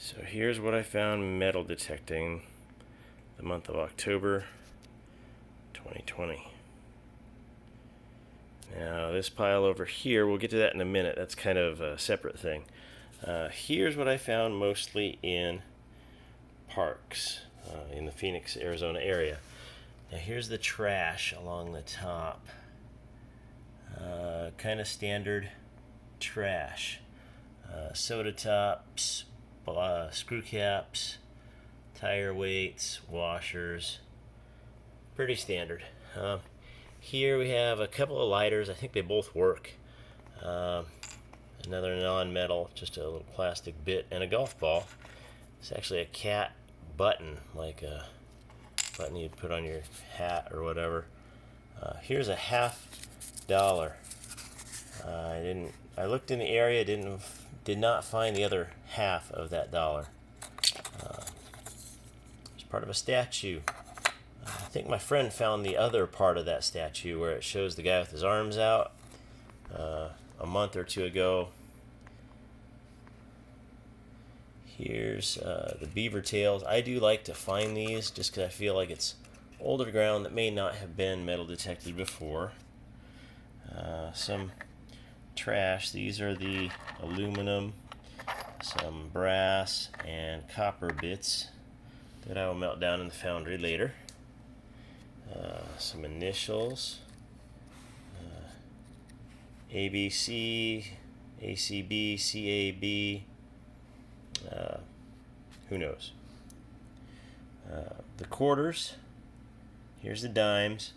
So here's what I found metal detecting the month of October 2020. Now this pile over here, we'll get to that in a minute, that's kind of a separate thing. Here's what I found mostly in parks in the Phoenix, Arizona area. Now here's the trash along the top. Kind of standard trash. Soda tops, screw caps, tire weights, washers. Pretty standard. Here we have a couple of lighters. I think they both work. Another non-metal, just a little plastic bit, and a golf ball. It's actually a cat button, like a button you'd put on your hat or whatever. Here's a $50. I looked in the area, did not find the other half of that dollar. It's part of a statue. I think my friend found the other part of that statue where it shows the guy with his arms out a month or two ago. Here's the beaver tails. I do like to find these just because I feel like it's older ground that may not have been metal detected before. Some trash. These are the aluminum, some brass, and copper bits that I will melt down in the foundry later. Some initials, ABC, ACB, CAB, who knows. The quarters, here's the dimes.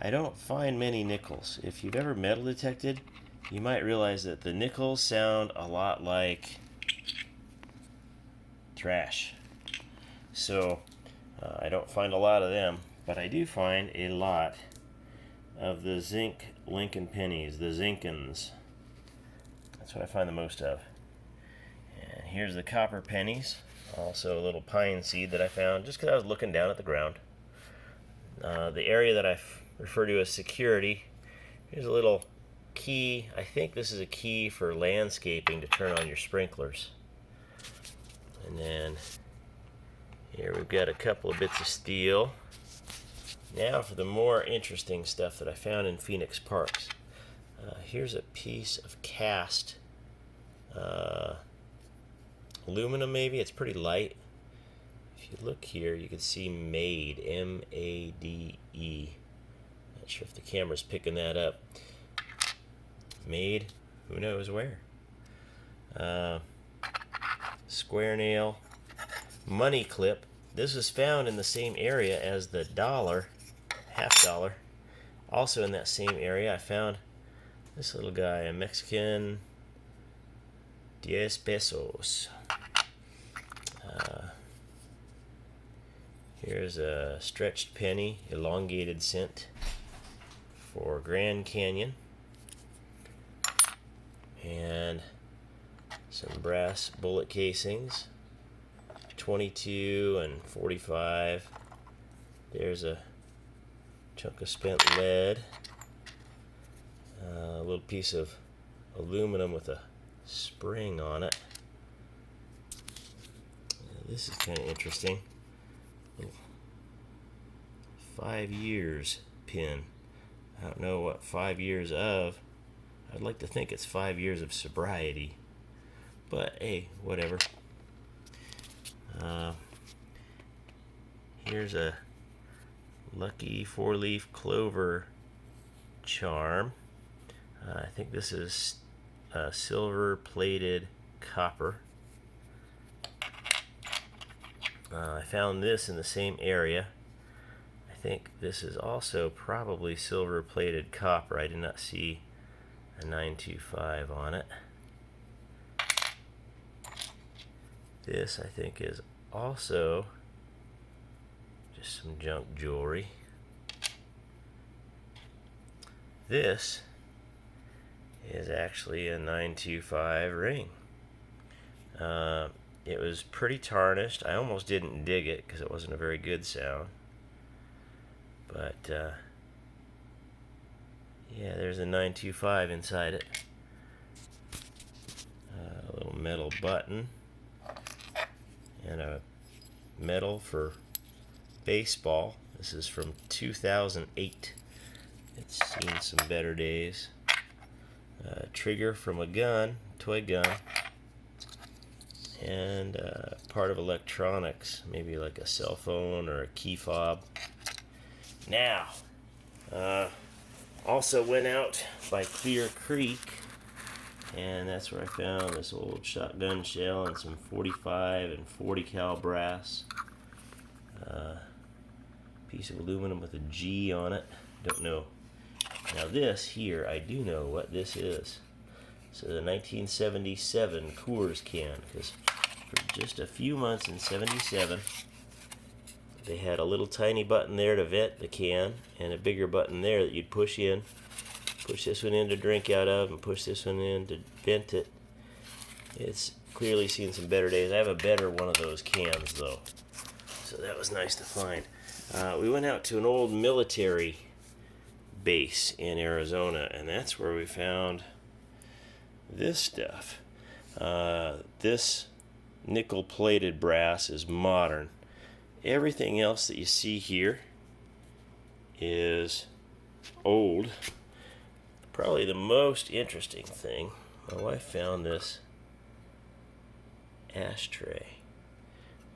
I don't find many nickels. If you've ever metal detected, you might realize that the nickels sound a lot like trash. So I don't find a lot of them, but I do find a lot of the zinc Lincoln pennies, the Zinkens. That's what I find the most of. And here's the copper pennies, also a little pine seed that I found just because I was looking down at the ground. The area that I refer to as security, here's a little key. I think this is a key for landscaping to turn on your sprinklers. And then here we've got a couple of bits of steel. Now for the more interesting stuff that I found in Phoenix parks. Here's a piece of cast aluminum, maybe. It's pretty light. If you look here, you can see MADE, M-A-D-E. Not sure if the camera's picking that up. Made, who knows where. Square nail, money clip. This was found in the same area as the dollar, $50. Also in that same area, I found this little guy, a Mexican 10 pesos. Here's a stretched penny, elongated cent for Grand Canyon. And some brass bullet casings, 22 and 45. There's a chunk of spent lead, a little piece of aluminum with a spring on it. This is kind of interesting. 5 years pin. I don't know what 5 years of. I'd like to think it's 5 years of sobriety, but hey, whatever. Here's a lucky 4-leaf clover charm. I think this is silver plated copper. I found this in the same area. I think this is also probably silver plated copper. I did not see a 925 on it. This I think is also just some junk jewelry. This is actually a 925 ring. It was pretty tarnished. I almost didn't dig it because it wasn't a very good sound. But yeah, there's a 925 inside it. A little metal button. and a medal for baseball. This is from 2008. It's seen some better days. Trigger from a gun, toy gun, and part of electronics, maybe like a cell phone or a key fob. Now, also went out by Clear Creek, and that's where I found this old shotgun shell and some 45 and 40 cal brass. Piece of aluminum with a G on it. Don't know. Now this here, I do know what this is. So the 1977 Coors can, because for just a few months in 77, they had a little tiny button there to vent the can, and a bigger button there that you'd push in. Push this one in to drink out of, and push this one in to vent it. It's clearly seen some better days. I have a better one of those cans, though. So that was nice to find. We went out to an old military base in Arizona, and that's where we found this stuff. This nickel-plated brass is modern. Everything else that you see here is old. Probably the most interesting thing, my wife found this ashtray.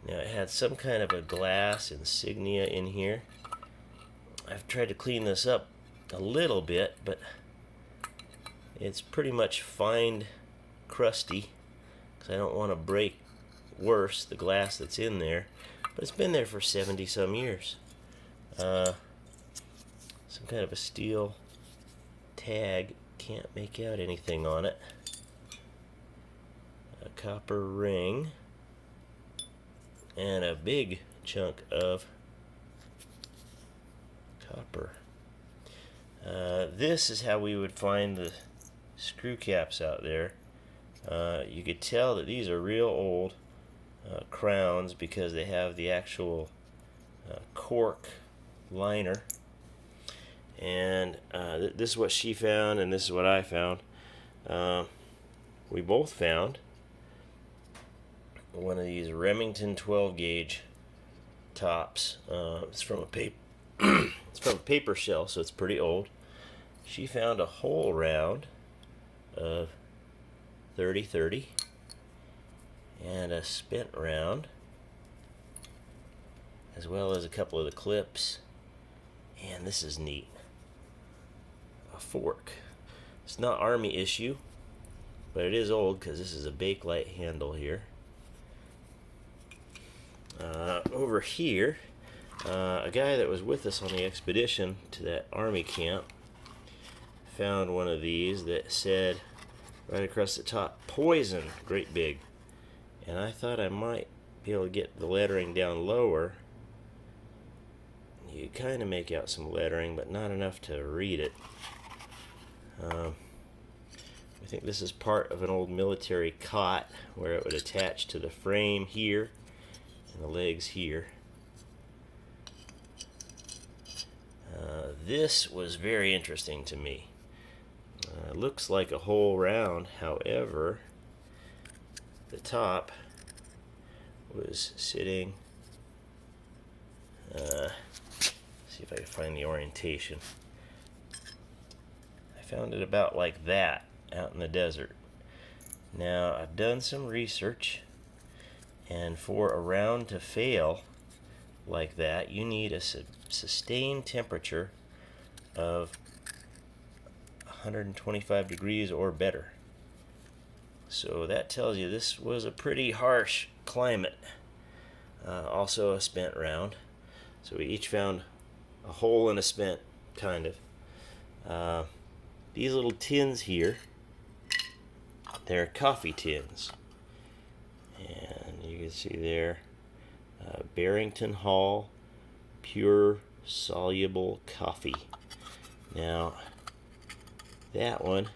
Now it had some kind of a glass insignia in here. I've tried to clean this up a little bit, but it's pretty much fine crusty, because I don't want to break worse the glass that's in there. But it's been there for 70 some years. Some kind of a steel tag, can't make out anything on it. A copper ring and a big chunk of copper. This is how we would find the screw caps out there. You could tell that these are real old crowns because they have the actual cork liner. And this is what she found, and this is what I found. We both found one of these Remington 12 gauge tops. It's from a paper shell, so it's pretty old. She found a whole round of 30-30 and a spent round, as well as a couple of the clips. And this is neat. A fork. It's not Army issue, but it is old because this is a Bakelite handle here. Over here, a guy that was with us on the expedition to that Army camp found one of these that said right across the top, "Poison," great big. And I thought I might be able to get the lettering down lower. You kind of make out some lettering, but not enough to read it. I think this is part of an old military cot where it would attach to the frame here and the legs here. This was very interesting to me. It looks like a whole round, however, the top was sitting, see if I can find the orientation. I found it about like that out in the desert. Now I've done some research, and for a round to fail like that, you need a sustained temperature of 125 degrees or better. So that tells you this was a pretty harsh climate. Also a spent round. So we each found a hole in a spent, kind of. These little tins here, they're coffee tins. And you can see there, Barrington Hall Pure Soluble Coffee. Now, that one,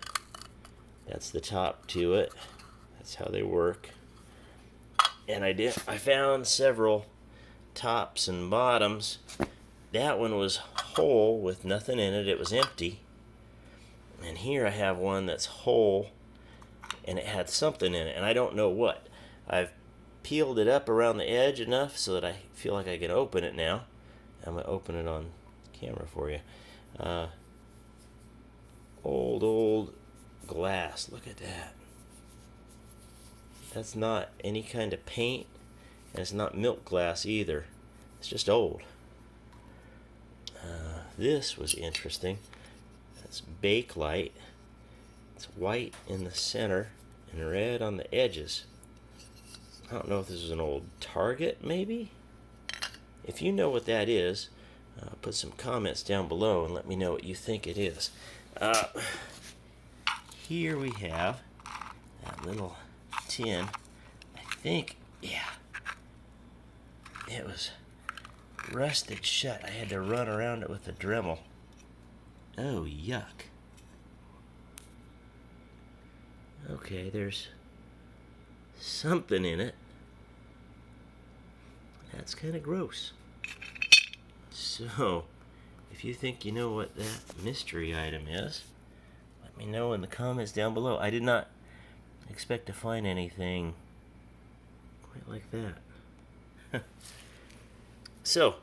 that's the top to it. That's how they work. And I found several tops and bottoms. That one was whole with nothing in it. It was empty. And here I have one that's whole and it had something in it, and I don't know what. I've peeled it up around the edge enough so that I feel like I can open it now. I'm going to open it on camera for you. Old glass. Look at that. That's not any kind of paint, and it's not milk glass either. It's just old. This was interesting. That's Bakelite. It's white in the center and red on the edges. I don't know if this was an old Target, maybe? If you know what that is, put some comments down below and let me know what you think it is. Here we have that little tin. I think, yeah, it was rusted shut. I had to run around it with a Dremel. Oh, yuck. Okay, there's something in it. That's kind of gross. So, if you think you know what that mystery item is, let me know in the comments down below. I did not expect to find anything quite like that. So,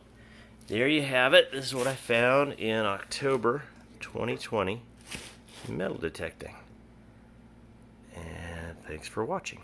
there you have it. This is what I found in October 2020 metal detecting. And thanks for watching.